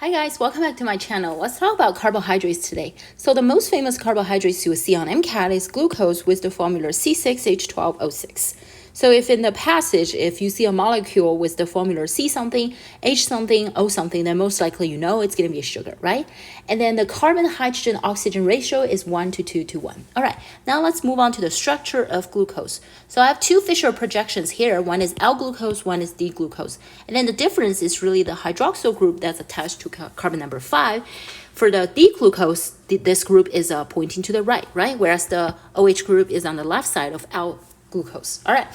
Hi guys, welcome back to my channel. Let's talk about carbohydrates today. So the most famous carbohydrates you will see on MCAT is glucose with the formula C6H12O6. So if in the passage, if you see a molecule with the formula C something, H something, O something, then most likely you know it's going to be a sugar, right? And then the carbon-hydrogen-oxygen ratio is 1 to 2 to 1. All right, now let's move on to the structure of glucose. So I have two Fischer projections here. One is L-glucose, one is D-glucose. And then the difference is really the hydroxyl group that's attached to carbon number 5. For the D-glucose, this group is pointing to the right? Whereas the OH group is on the left side of L-glucose. All right.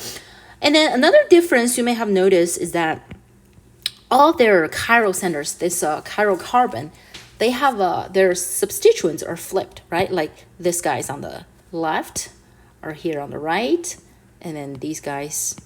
And then another difference you may have noticed is that all their chiral centers, this chiral carbon, they have their substituents are flipped, right? Like this guy is on the left or here on the right. And then these guys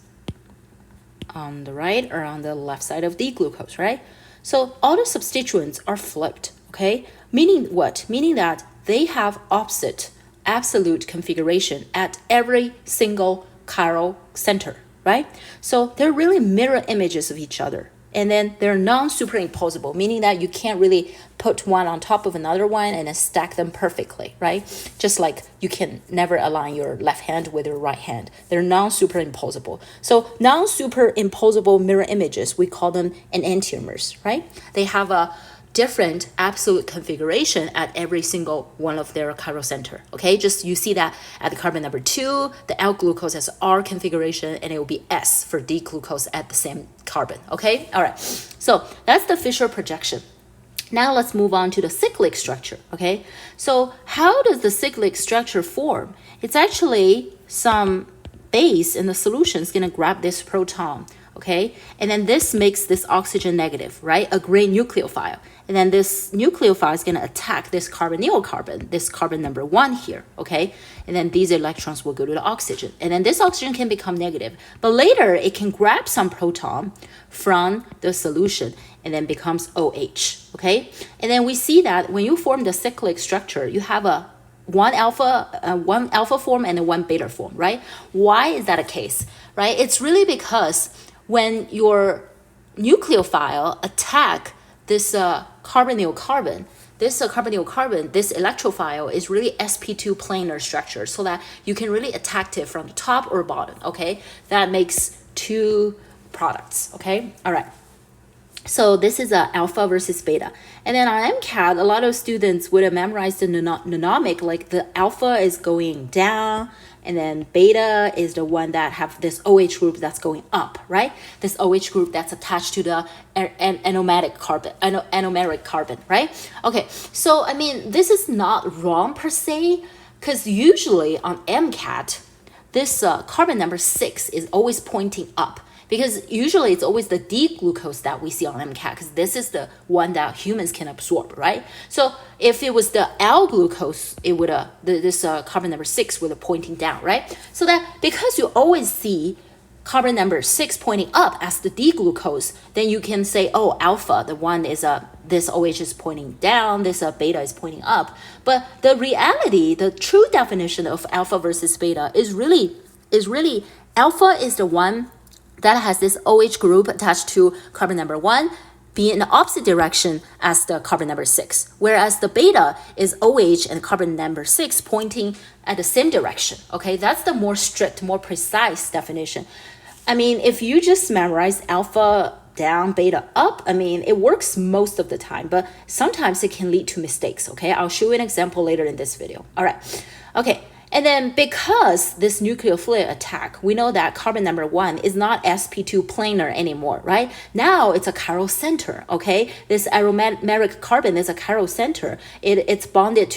on the right are on the left side of D-glucose, right? So all the substituents are flipped, okay? Meaning what? Meaning that they have opposite absolute configuration at every single chiral center, right? So they're really mirror images of each other. And then they're non-superimposable, meaning that you can't really put one on top of another one and then stack them perfectly, right? Just like you can never align your left hand with your right hand. They're non-superimposable. So non-superimposable mirror images, we call them enantiomers, right? They have a different absolute configuration at every single one of their chiral center. Okay, just you see that at the carbon number 2, the L-glucose has R configuration, and it will be S for D-glucose at the same carbon. Okay, all right. So that's the Fischer projection. Now let's move on to the cyclic structure. Okay, so how does the cyclic structure form? It's actually some base in the solution is going to grab this proton. Okay, and then this makes this oxygen negative, right? A green nucleophile. And then this nucleophile is going to attack this carbonyl carbon, this carbon number 1 here, okay? And then these electrons will go to the oxygen. And then this oxygen can become negative. But later, it can grab some proton from the solution and then becomes OH, okay? And then we see that when you form the cyclic structure, you have one alpha form and one beta form, right? Why is that a case, right? It's really because when your nucleophile attack this carbonyl carbon, this electrophile is really sp2 planar structure so that you can really attack it from the top or bottom, okay? That makes two products, okay? All right. So this is alpha versus beta. And then on MCAT, a lot of students would have memorized the nomic, like the alpha is going down, and then beta is the one that have this OH group that's going up, right? This OH group that's attached to the anomeric carbon, right? Okay, so I mean, this is not wrong per se, because usually on MCAT, this carbon number 6 is always pointing up. Because usually it's always the D-glucose that we see on MCAT, because this is the one that humans can absorb, right? So if it was the L-glucose, it would this carbon number 6 would have pointing down, right? So that because you always see carbon number 6 pointing up as the D-glucose, then you can say, oh, alpha, the one is this OH is pointing down, this beta is pointing up. But the reality, the true definition of alpha versus beta is really alpha is the one that has this OH group attached to carbon number 1 being in the opposite direction as the carbon number 6. Whereas the beta is OH and carbon number 6 pointing at the same direction. Okay, that's the more strict, more precise definition. I mean, if you just memorize alpha down, beta up, I mean, it works most of the time, but sometimes it can lead to mistakes. Okay, I'll show you an example later in this video. All right, okay. And then because this nucleophile attack, we know that carbon number 1 is not sp2 planar anymore, right? Now it's a chiral center, okay? This aromeric carbon is a chiral center. It's bonding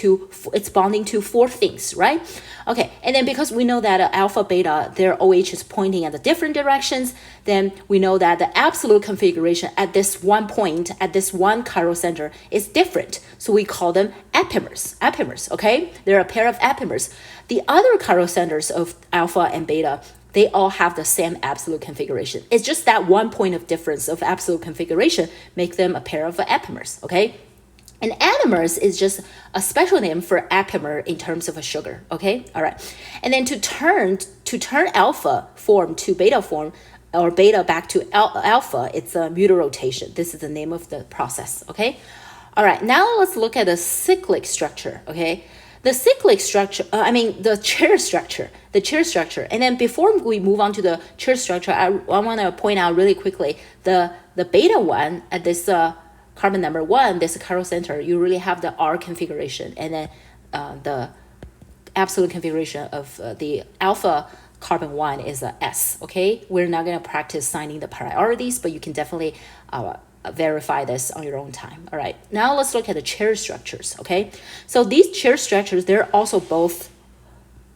to 4 things, right? Okay, and then because we know that alpha, beta, their OH is pointing at the different directions, then we know that the absolute configuration at this one point, at this one chiral center is different. So we call them epimers, okay? They're a pair of epimers. The other chiral centers of alpha and beta, they all have the same absolute configuration. It's just that one point of difference of absolute configuration make them a pair of epimers, okay? And anomers is just a special name for epimer in terms of a sugar, okay? All right. And then to turn alpha form to beta form, or beta back to alpha, it's a mutal rotation. This is the name of the process, okay? All right, now let's look at the cyclic structure, okay? The cyclic structure, the chair structure. And then before we move on to the chair structure, I want to point out really quickly, the beta one at this carbon number 1, this chiral center, you really have the R configuration, and then the absolute configuration of the alpha carbon 1 is a S, okay? We're not going to practice signing the priorities, but you can definitely verify this on your own time. All right, now let's look at the chair structures, okay? So these chair structures, they're also both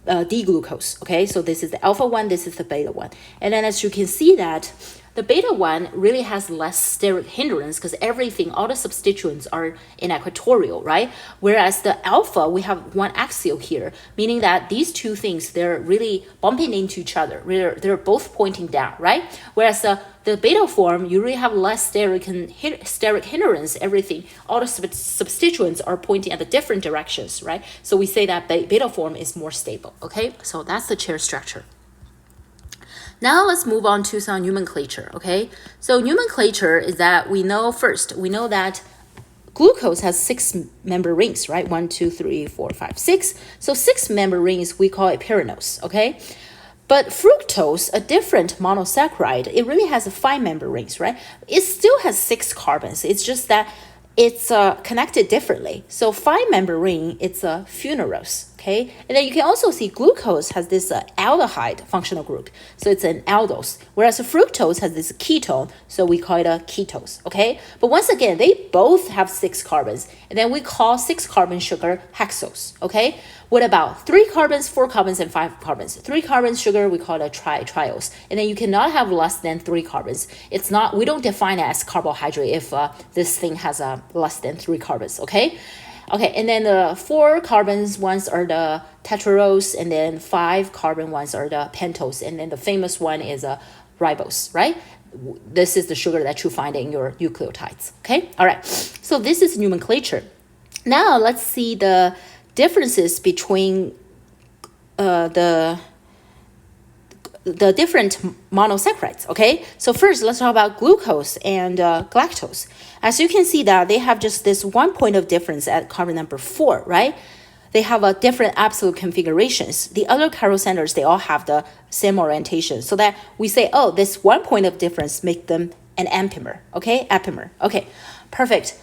D-glucose, okay? So this is the alpha one, this is the beta one. And then as you can see that the beta one really has less steric hindrance because everything, all the substituents are in equatorial, right? Whereas the alpha, we have one axial here, meaning that these two things, they're really bumping into each other. They're both pointing down, right? Whereas the beta form, you really have less steric hindrance, everything. All the substituents are pointing at the different directions, right? So we say that beta form is more stable, okay? So that's the chair structure. Now let's move on to some nomenclature, okay? So nomenclature is that we know that glucose has 6 member rings, right? 1, 2, 3, 4, 5, 6. So 6 member rings, we call it pyranose, okay? But fructose, a different monosaccharide, it really has 5 member rings, right? It still has 6 carbons. It's just that it's connected differently. So 5 member ring, it's a fumarose, okay? And then you can also see glucose has this aldehyde functional group. So it's an aldose, whereas fructose has this ketone, so we call it a ketose, okay? But once again, they both have 6 carbons, and then we call 6 carbon sugar hexose, okay? What about 3 carbons, 4 carbons, and 5 carbons? 3 carbons sugar, we call it a triose. And then you cannot have less than 3 carbons. It's not, we don't define it as carbohydrate if this thing has less than 3 carbons, okay? Okay, and then the 4 carbons ones are the tetrarose, and then 5 carbon ones are the pentose, and then the famous one is ribose, right? This is the sugar that you find in your nucleotides, okay? All right, so this is nomenclature. Now let's see the differences between the different monosaccharides, okay? So first, let's talk about glucose and galactose. As you can see that they have just this 1 point of difference at carbon number 4, right? They have a different absolute configurations. The other chiral centers, they all have the same orientation. So that we say, oh, this 1 point of difference make them an Epimer, okay? Epimer, okay, perfect.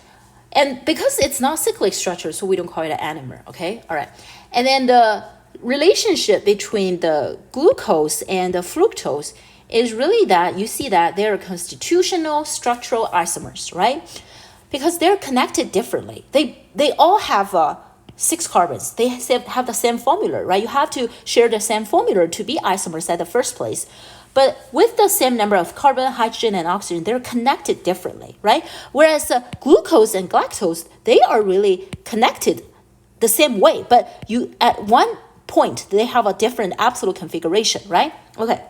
And because it's not cyclic structure, so we don't call it an Anomer, okay? All right. And then the relationship between the glucose and the fructose is really that you see that they're constitutional structural isomers, right? Because they're connected differently. They all have 6 carbons. They have the same formula, right? You have to share the same formula to be isomers at the first place. But with the same number of carbon, hydrogen, and oxygen, they're connected differently, right? Whereas glucose and galactose, they are really connected the same way, but you at one point, they have a different absolute configuration, right? Okay.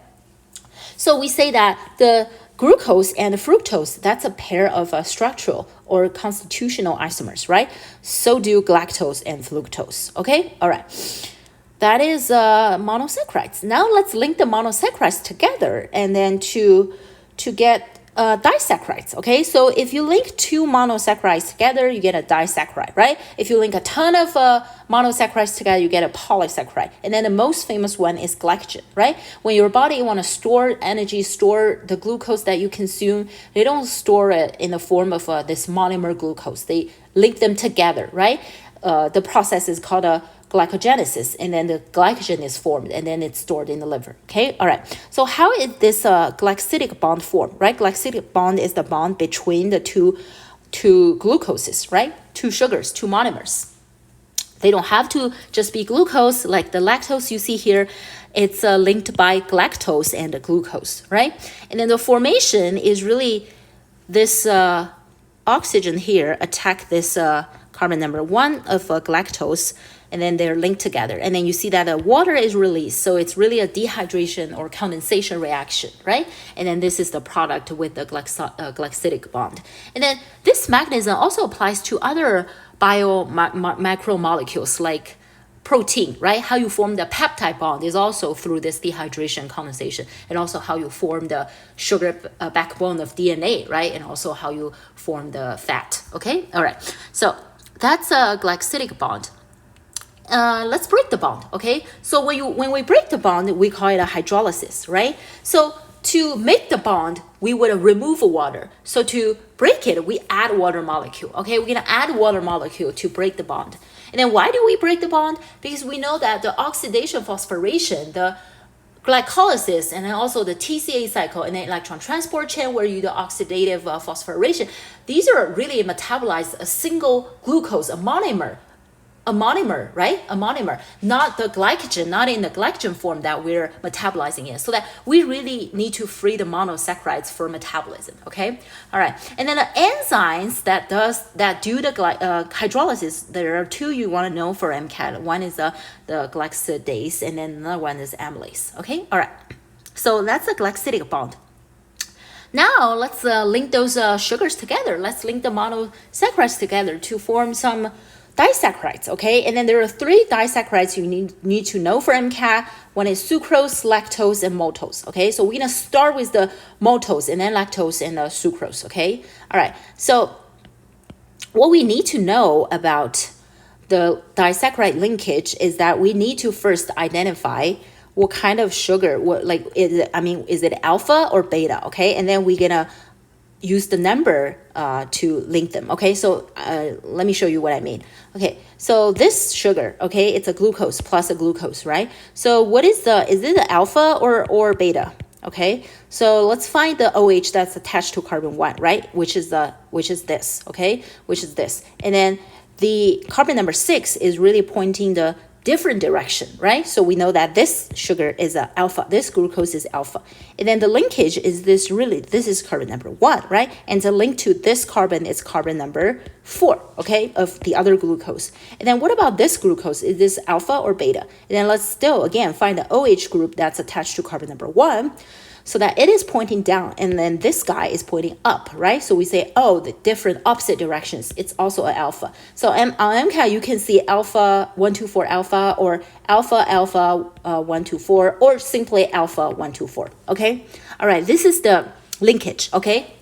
So we say that the glucose and the fructose, that's a pair of structural or constitutional isomers, right? So do galactose and fructose, okay? All right. That is monosaccharides. Now let's link the monosaccharides together and then to get disaccharides, okay? So if you link 2 monosaccharides together, you get a disaccharide, right? If you link a ton of monosaccharides together, you get a polysaccharide. And then the most famous one is glycogen, right? When your body want to store energy, store the glucose that you consume, they don't store it in the form of this monomer glucose. They link them together, right? The process is called a glycogenesis, and then the glycogen is formed, and then it's stored in the liver, okay? All right, so how is this glycosidic bond formed, right? Glycosidic bond is the bond between the two glucoses, right? 2 sugars, 2 monomers. They don't have to just be glucose, like the lactose you see here. It's linked by galactose and the glucose, right? And then the formation is really this oxygen here attack this carbon number 1 of galactose, and then they're linked together. And then you see that the water is released, so it's really a dehydration or condensation reaction, right? And then this is the product with the glycosidic bond. And then this mechanism also applies to other macromolecules like protein, right? How you form the peptide bond is also through this dehydration condensation, and also how you form the sugar backbone of DNA, right? And also how you form the fat, okay? All right, so that's a glycidic bond. Let's break the bond, okay? So when we break the bond, we call it a hydrolysis, right? So to make the bond, we would remove water. So to break it, we add water molecule, okay? We're gonna add water molecule to break the bond. And then why do we break the bond? Because we know that the oxidation phosphorylation, the glycolysis, and then also the TCA cycle and then electron transport chain where you do oxidative phosphorylation, these are really metabolize a single glucose, a monomer, right? A monomer, not the glycogen, not in the glycogen form that we're metabolizing it. So that we really need to free the monosaccharides for metabolism, okay? All right, and then the enzymes that do the hydrolysis, there are two you want to know for MCAT. One is the glycosidase, and then another one is amylase, okay? All right, so that's a glycidic bond. Now let's link those sugars together. Let's link the monosaccharides together to form some disaccharides, okay? And then there are 3 disaccharides you need to know for MCAT. One is sucrose, lactose, and maltose, okay? So we're gonna start with the maltose and then lactose and the sucrose, okay? All right, so what we need to know about the disaccharide linkage is that we need to first identify what kind of sugar, is it alpha or beta, okay? And then we're gonna use the number to link them, okay? So let me show you what I mean. Okay, so this sugar, okay, it's a glucose plus a glucose, right? So what is it the alpha or beta? Okay, so let's find the OH that's attached to carbon 1, right? Which is this, okay? Which is this. And then the carbon number 6 is really pointing the different direction, right? So we know that this sugar is alpha, this glucose is alpha. And then the linkage is this is carbon number 1, right? And the link to this carbon is carbon number 4, okay, of the other glucose. And then what about this glucose? Is this alpha or beta? And then let's still, again, find the OH group that's attached to carbon number 1, so that it is pointing down, and then this guy is pointing up, right? So we say, oh, the different opposite directions, it's also an alpha. So on MCAT, you can see alpha 124 alpha, or alpha 124, or simply alpha 124, okay? All right, this is the linkage, okay,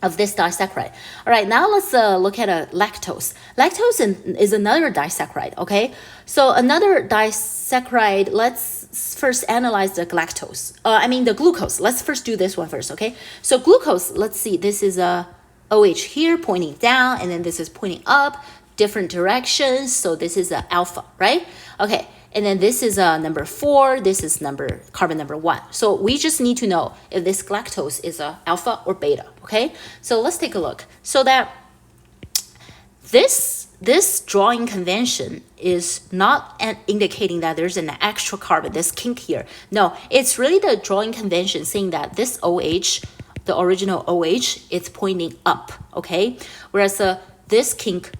of this disaccharide. All right, now let's look at lactose. Lactose is another disaccharide, okay? So another disaccharide, let's first analyze the the glucose. Let's first do this one first, okay? So glucose, let's see, this is a OH here pointing down, and then this is pointing up, different directions. So this is a alpha, right? Okay, and then this is number 4, this is carbon number 1. So we just need to know if this lactose is a alpha or beta, okay? So let's take a look. So that this drawing convention is not indicating that there's an extra carbon, this kink here. No, it's really the drawing convention saying that this OH, the original OH, it's pointing up, okay? Whereas this kink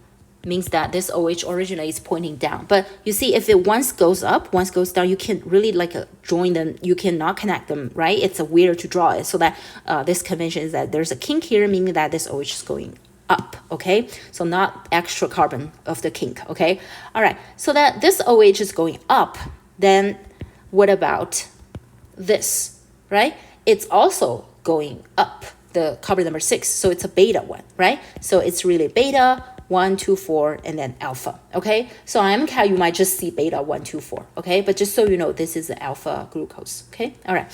means that this OH originally is pointing down. But you see, if it once goes up, once goes down, you can really join them, you cannot connect them, right? It's weird to draw it. So that this convention is that there's a kink here, meaning that this OH is going up, okay? So not extra carbon of the kink, okay? All right, so that this OH is going up, then what about this, right? It's also going up, the carbon number 6, so it's a beta one, right? So it's really beta 1, 2, 4, and then alpha, okay? So on MCAT, you might just see beta 1, 2, 4, okay? But just so you know, this is the alpha glucose, okay? All right,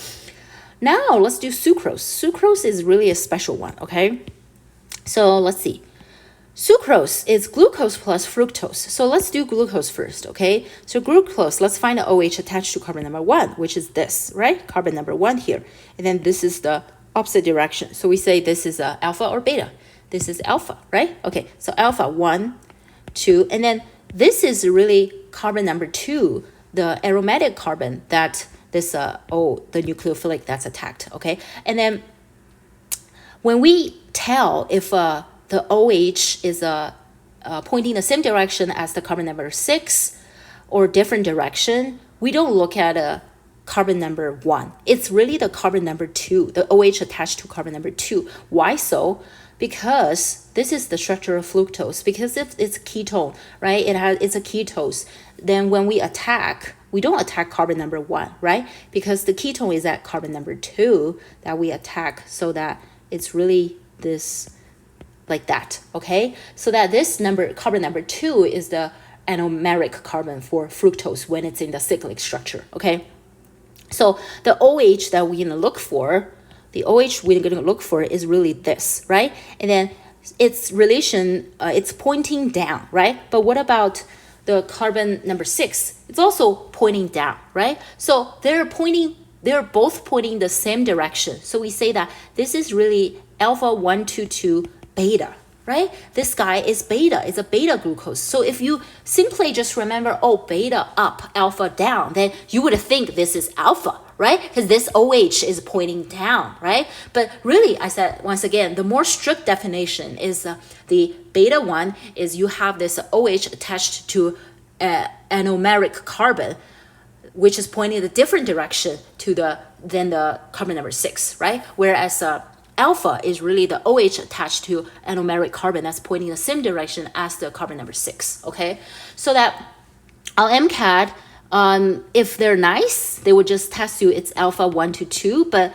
now let's do sucrose. Sucrose is really a special one, okay? So let's see. Sucrose is glucose plus fructose. So let's do glucose first, okay? So glucose, let's find the OH attached to carbon number 1, which is this, right? Carbon number 1 here. And then this is the opposite direction. So we say this is alpha or beta. This is alpha, right? Okay, so alpha 1, 2, and then this is really carbon number 2, the aromatic carbon that this, the nucleophilic that's attacked, okay? And then when we tell if the OH is pointing the same direction as the carbon number 6 or different direction, we don't look at carbon number 1. It's really the carbon number 2, the OH attached to carbon number 2. Why so? Because this is the structure of fructose. Because if it's ketone, right, it's a ketose, then when we attack, we don't attack carbon number 1, right? Because the ketone is at carbon number 2 that we attack, so that it's really this like that, okay? So that this carbon number 2 is the anomeric carbon for fructose when it's in the cyclic structure, okay? So the OH that we're gonna look for, is really this, right? And then its relation, it's pointing down, right? But what about the carbon number 6? It's also pointing down, right? So they're both pointing the same direction. So we say that this is really alpha 122 beta, right? This guy is beta, it's a beta glucose. So if you simply just remember, oh, beta up, alpha down, then you would think this is alpha, right? Because this OH is pointing down, right? But really, I said, once again, the more strict definition is the beta one is you have this OH attached to anomeric carbon, which is pointing in a different direction than the carbon number 6, right? Whereas alpha is really the OH attached to anomeric carbon that's pointing the same direction as the carbon number 6, okay? So that on MCAT, if they're nice, they would just test you it's alpha 1 to 2, but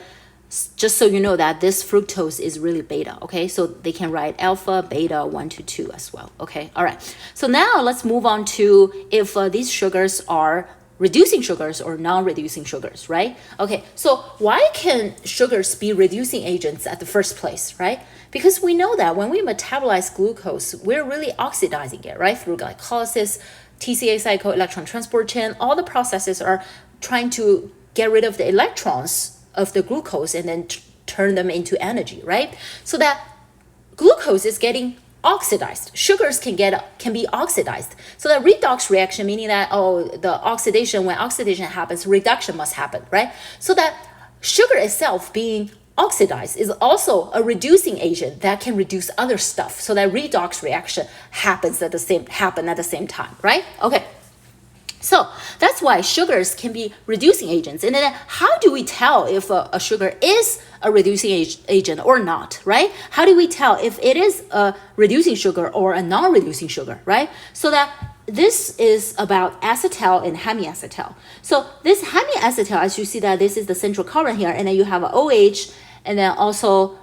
just so you know that this fructose is really beta, okay? So they can write alpha, beta, 1 to 2 as well, okay? All right, so now let's move on to if these sugars are reducing sugars or non-reducing sugars, right? Okay, so why can sugars be reducing agents at the first place, right? Because we know that when we metabolize glucose, we're really oxidizing it, right? Through glycolysis, TCA cycle, electron transport chain, all the processes are trying to get rid of the electrons of the glucose and then turn them into energy, right? So that glucose is getting oxidized. Sugars can be oxidized. So the redox reaction, meaning that, when oxidation happens, reduction must happen, right? So that sugar itself being oxidized is also a reducing agent that can reduce other stuff. So that redox reaction happens at the same time, right? Okay. So that's why sugars can be reducing agents. And then how do we tell if a sugar is a reducing agent or not, right? How do we tell if it is a reducing sugar or a non-reducing sugar, right? So that this is about acetal and hemiacetal. So this hemiacetal, as you see that this is the central carbon here, and then you have a OH, and then also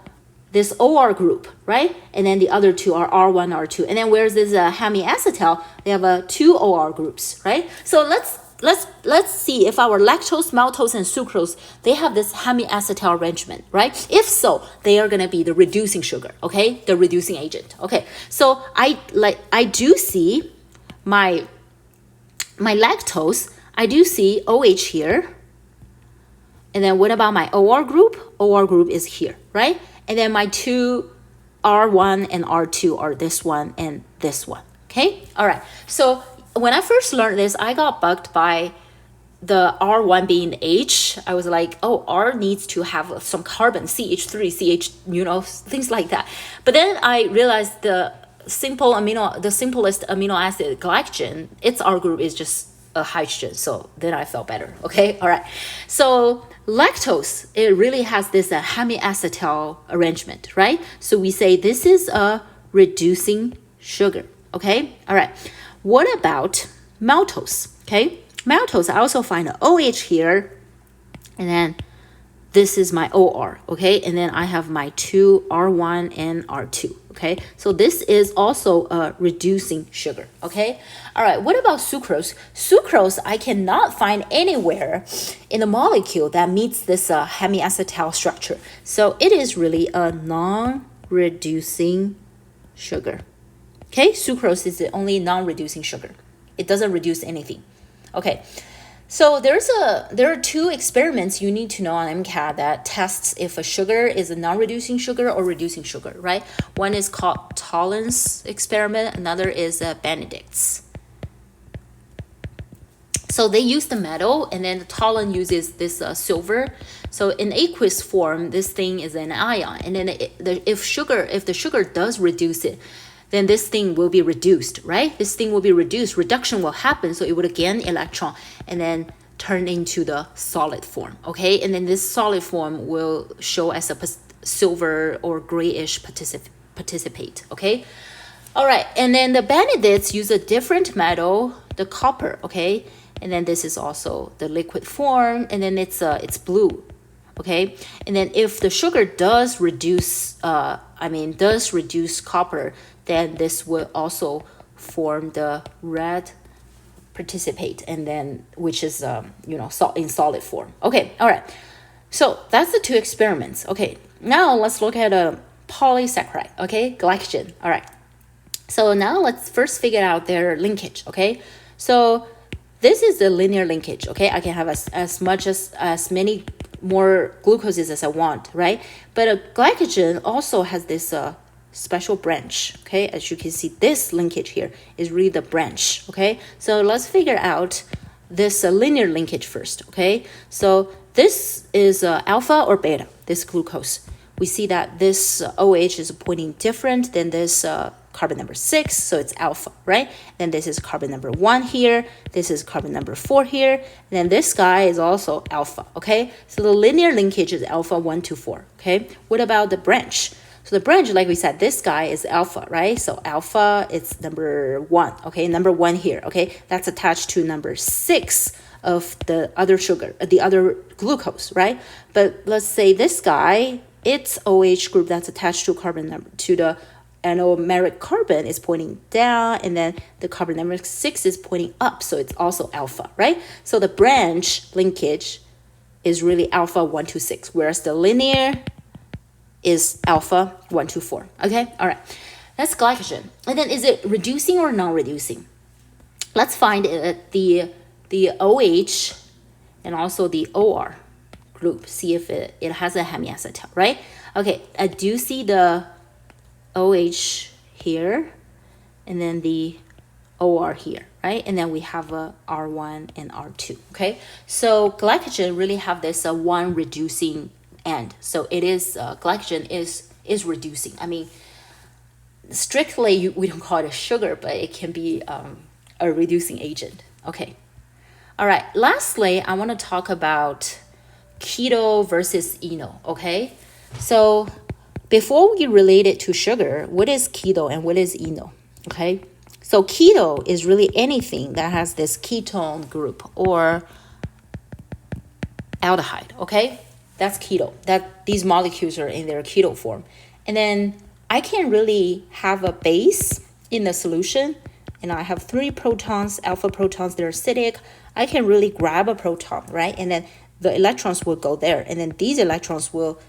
this OR group, right? And then the other two are R1, R2. And then where's this hemiacetal? They have 2 OR groups, right? So let's see if our lactose, maltose, and sucrose, they have this hemiacetal arrangement, right? If so, they are gonna be the reducing sugar, okay? The reducing agent, okay? So I do see my lactose, I do see OH here. And then what about my OR group? OR group is here, right? And then my 2 R1 and R2 are this one and this one, okay? All right, so when I first learned this, I got bugged by the R1 being H. I was like, oh, R needs to have some carbon, CH3, CH, things like that. But then I realized the simplest amino acid, glycogen, its R group is just a hydrogen. So then I felt better, okay? All right, so lactose, it really has this hemiacetal arrangement, right? So we say this is a reducing sugar, okay? All right, what about maltose, okay? Maltose, I also find an OH here, and then this is my OR, okay? And then I have my 2 R1 and R2, okay? So this is also a reducing sugar, okay? All right, what about sucrose? Sucrose, I cannot find anywhere in the molecule that meets this hemiacetal structure. So it is really a non-reducing sugar, okay? Sucrose is the only non-reducing sugar. It doesn't reduce anything, okay? So there are 2 experiments you need to know on MCAT that tests if a sugar is a non-reducing sugar or reducing sugar, right? One is called Tollens experiment, another is Benedict's. So they use the metal, and then the Tollens uses this silver. So in aqueous form, this thing is an ion, and then if the sugar does reduce it, then this thing will be reduced, right? This thing will be reduced, reduction will happen, so it would gain electron and then turn into the solid form, okay? And then this solid form will show as a silver or grayish participate, okay? All right, and then the Benedicts use a different metal, the copper, okay? And then this is also the liquid form, and then it's blue, okay? And then if the sugar does reduce copper, then this will also form the red participate, and then which is in solid form. Okay, all right. So that's the two experiments. Okay, now let's look at a polysaccharide. Okay, glycogen. All right. So now let's first figure out their linkage. Okay, so this is the linear linkage. Okay, I can have as many more glucoses as I want, right? But a glycogen also has this special branch. Okay, as you can see, this linkage here is really the branch. Okay, so let's figure out this linear linkage first. Okay, so this is alpha or beta, this glucose. We see that this OH is pointing different than this carbon number 6, so it's alpha, right? Then this is carbon number 1 here, this is carbon number 4 here, and then this guy is also alpha, okay? So the linear linkage is alpha 1 to 4, okay? What about the branch? So the branch, like we said, this guy is alpha, right? So alpha, it's number 1, okay? Number 1 here, okay? That's attached to number 6 of the other sugar, the other glucose, right? But let's say this guy, its OH group that's attached to the anomeric carbon is pointing down, and then the carbon number 6 is pointing up, so it's also alpha, right? So the branch linkage is really alpha 1 to 6, whereas the linear is alpha 1 to 4. Okay, all right, that's glycogen. And then is it reducing or non-reducing? Let's find the OH and also the OR group, see if it has a hemiacetal, right? Okay, I do see the OH here, and then the OR here, right? And then we have a R1 and R2, okay? So glycogen really have this one reducing end. So it is, glycogen is reducing. I mean, strictly, we don't call it a sugar, but it can be a reducing agent, okay? All right, lastly, I want to talk about keto versus enol, okay? So before we relate it to sugar, what is keto and what is enol, okay? So keto is really anything that has this ketone group or aldehyde, okay? That's keto, that these molecules are in their keto form. And then I can really have a base in the solution, and I have 3 protons, alpha protons, they're acidic. I can really grab a proton, right? And then the electrons will go there, and then these electrons will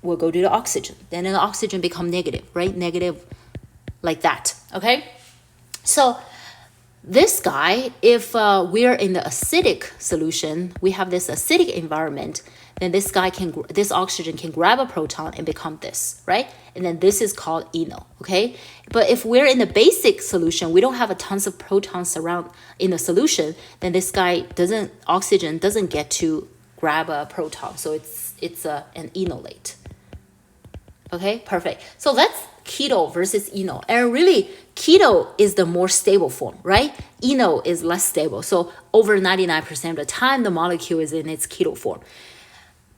go to the oxygen. Then the oxygen become negative, right? Negative like that, okay? So this guy, if we're in the acidic solution, we have this acidic environment, then this oxygen can grab a proton and become this, right? And then this is called enol, okay? But if we're in the basic solution, we don't have a tons of protons around in the solution, then this guy oxygen doesn't get to grab a proton, so it's an enolate. Okay, perfect. So that's keto versus enol. And really, keto is the more stable form, right? Enol is less stable. So over 99% of the time, the molecule is in its keto form.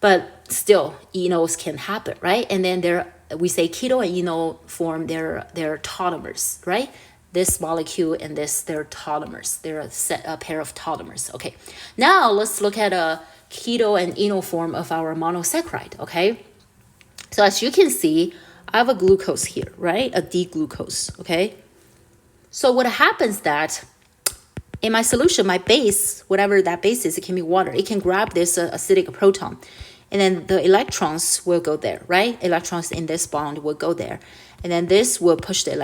But still, enols can happen, right? And then we say keto and enol form their tautomers, right? This molecule and they're tautomers. They're a pair of tautomers. Okay. Now let's look at a keto and enol form of our monosaccharide, okay? So as you can see, I have a glucose here, right? A D-glucose, okay? So what happens that in my solution, my base, whatever that base is, it can be water. It can grab this acidic proton, and then the electrons will go there, right? Electrons in this bond will go there. And then this will push these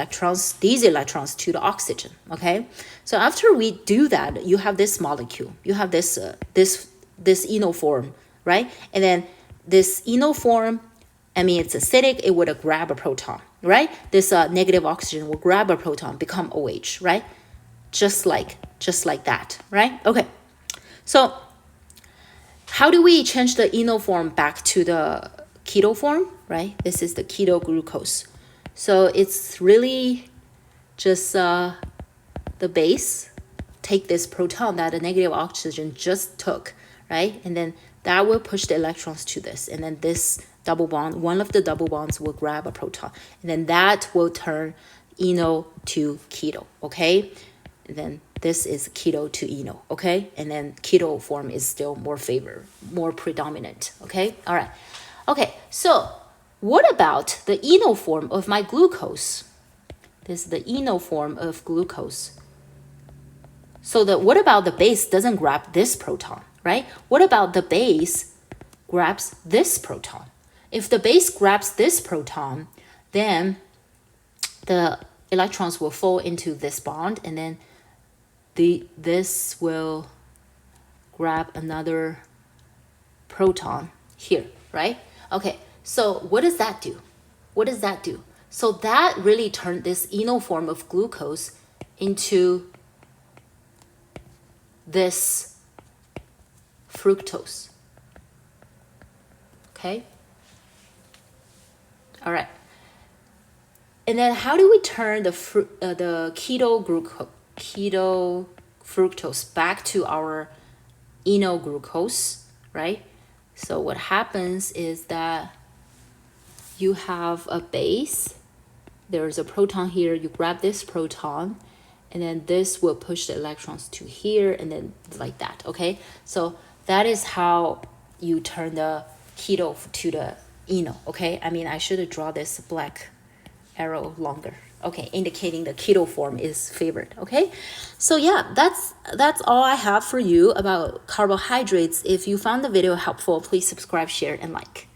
electrons to the oxygen, okay? So after we do that, you have this molecule. You have this enol form, right? And then this enol form, I mean, it's acidic, it would grab a proton, right? This negative oxygen will grab a proton, become OH, right? Just like that, right? Okay, so how do we change the enol form back to the keto form, right? This is the keto glucose. So it's really just the base, take this proton that the negative oxygen just took, right? And then that will push the electrons to this, and then this double bond, one of the double bonds will grab a proton, and then that will turn enol to keto, okay? And then this is keto to enol, okay? And then keto form is still more predominant, okay? All right. Okay, so what about the enol form of my glucose? This is the enol form of glucose. So what about the base doesn't grab this proton, right? What about the base grabs this proton? If the base grabs this proton, then the electrons will fall into this bond, and then this will grab another proton here, right? Okay, so what does that do? What does that do? So that really turned this enol form of glucose into this fructose. Okay? All right. And then how do we turn the keto fructose back to our enol glucose, right? So what happens is that you have a base, there's a proton here, you grab this proton, and then this will push the electrons to here, and then like that, okay? So that is how you turn the keto to the enol, okay? I mean, I should draw this black arrow longer, okay, indicating the keto form is favored, okay? So yeah, that's all I have for you about carbohydrates. If you found the video helpful, please subscribe, share, and like.